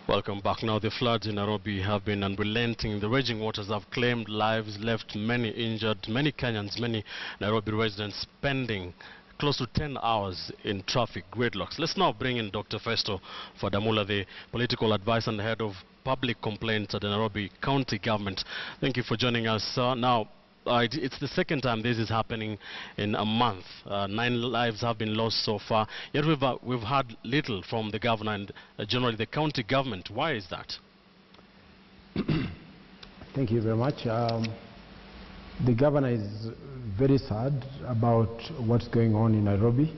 Welcome back. Now, the floods in Nairobi have been unrelenting. The raging waters have claimed lives, left many injured, many Kenyans, many Nairobi residents spending close to 10 hours in traffic gridlocks. Let's now bring in Dr. Festo Fadamula, the political advisor and head of public complaints at the Nairobi County Government. Thank you for joining us, sir. Now, it's the second time this is happening in a month. 9 lives have been lost so far. Yet we've had little from the governor and generally the county government. Why is that? Thank you very much. The governor is very sad about what's going on in Nairobi.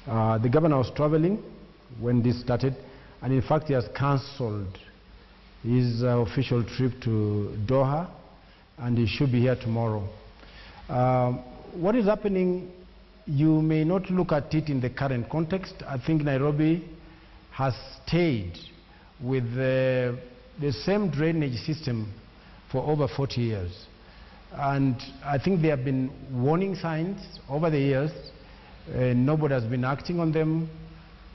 The governor was traveling when this started, and in fact he has cancelled his official trip to Doha, and he should be here tomorrow. What is happening, you may not look at it in the current context. I think Nairobi has stayed with the same drainage system for over 40 years. And I think there have been warning signs over the years. Nobody has been acting on them.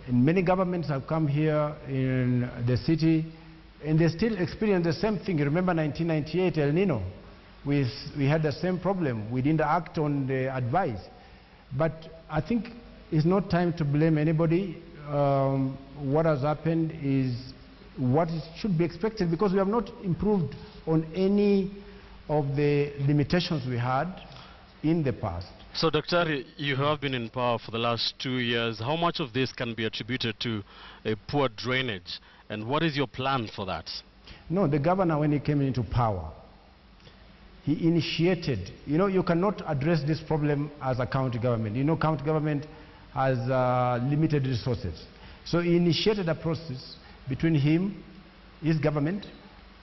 And many governments have come here in the city, and they still experience the same thing. You remember 1998 El Nino? We had the same problem. We didn't act on the advice. But I think it's not time to blame anybody. What has happened is what should be expected, because we have not improved on any of the limitations we had in the past. So, Dr. you have been in power for the last 2 years. How much of this can be attributed to a poor drainage? And what is your plan for that? No, the governor, when he came into power, he initiated, you cannot address this problem as a county government. County government has limited resources. So he initiated a process between him, his government,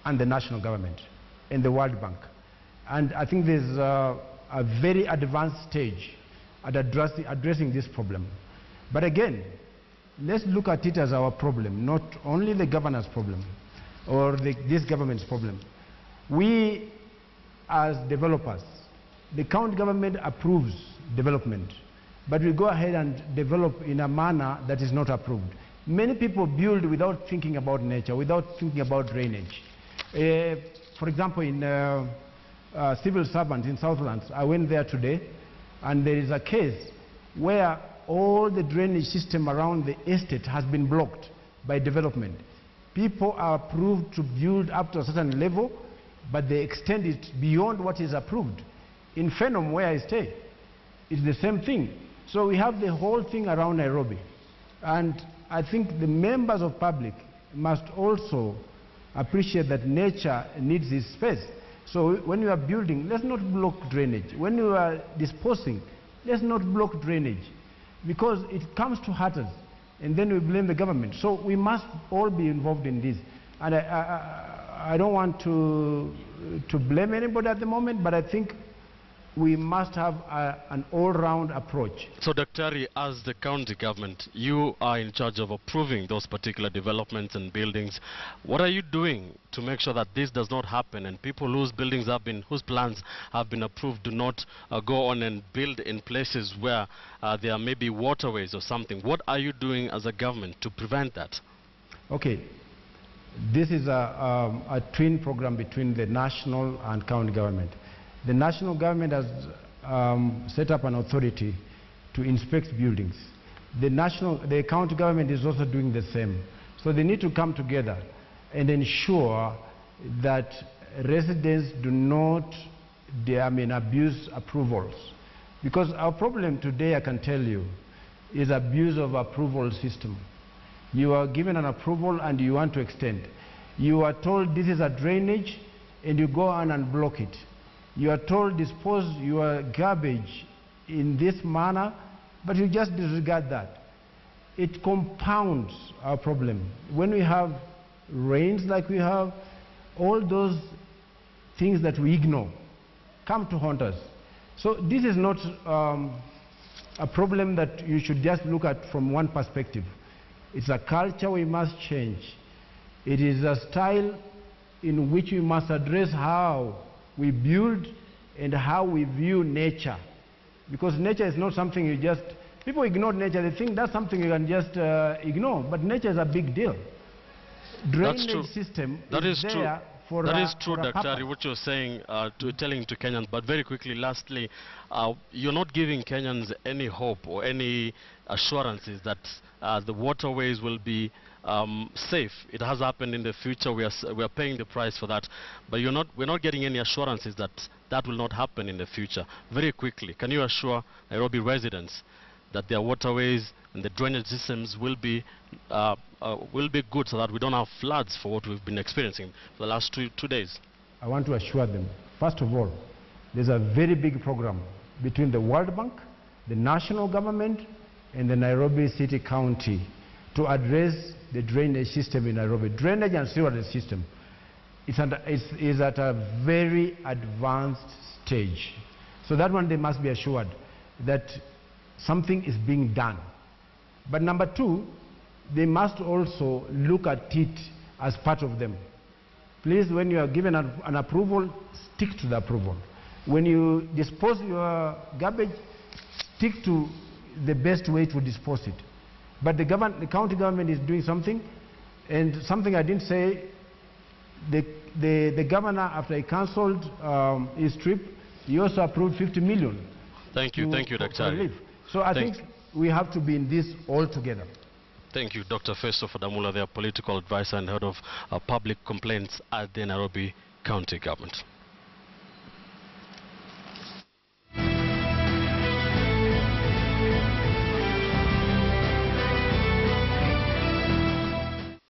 and the national government, and the World Bank. And I think there's a very advanced stage at addressing this problem. But again, let's look at it as our problem, not only the governor's problem or this government's problem. We, as developers, the county government approves development, but we go ahead and develop in a manner that is not approved. Many people build without thinking about nature, without thinking about drainage. For example, in civil servants in Southlands, I went there today, and there is a case where all the drainage system around the estate has been blocked by development. People are approved to build up to a certain level, but they extend it beyond what is approved. In Phenom, where I stay, it's the same thing. So we have the whole thing around Nairobi. And I think the members of public must also appreciate that nature needs its space. So when you are building, let's not block drainage. When you are disposing, let's not block drainage, because it comes to hurt us, and then we blame the government. So we must all be involved in this. And I don't want to blame anybody at the moment, but I think we must have an all-round approach. So, Dr. as the county government, you are in charge of approving those particular developments and buildings. What are you doing to make sure that this does not happen, and people whose plans have been approved do not go on and build in places where there may be waterways or something? What are you doing as a government to prevent that? Okay. This is a twin program between the national and county government. The national government has set up an authority to inspect buildings. The county government is also doing the same. So they need to come together and ensure that residents do not abuse approvals. Because our problem today, I can tell you, is abuse of approval system. You are given an approval and you want to extend. You are told this is a drainage, and you go on and block it. You are told dispose your garbage in this manner, but you just disregard that. It compounds our problem. When we have rains like we have, all those things that we ignore come to haunt us. So this is not a problem that you should just look at from one perspective. It's a culture we must change. It is a style in which we must address how we build and how we view nature. Because nature is not something you just... People ignore nature. They think that's something you can just ignore. But nature is a big deal. drainage system That is true. there for That a, is true, for a Dr. purpose. What you're saying, telling to Kenyans. But very quickly, lastly, you're not giving Kenyans any hope or any assurances that the waterways will be safe. It has happened in the future. We are paying the price for that. But we're not getting any assurances that that will not happen in the future. Very quickly, can you assure Nairobi residents that their waterways and the drainage systems will be good, so that we don't have floods for what we've been experiencing for the last two days? I want to assure them, first of all, there's a very big program between the World Bank, the national government, and the Nairobi City County to address the drainage system in Nairobi. Drainage and sewerage system is at a very advanced stage. So that one, they must be assured that something is being done. But number two, they must also look at it as part of them. Please, when you are given an approval, stick to the approval. When you dispose your garbage, stick to the best way to dispose it. But the county government is doing something, and something I didn't say, the governor, after he cancelled his trip, he also approved 50 million. Thank you, Dr. Relief. So I think we have to be in this all together. Thank you, Dr. Festo Fadamula, their political advisor and head of public complaints at the Nairobi County Government.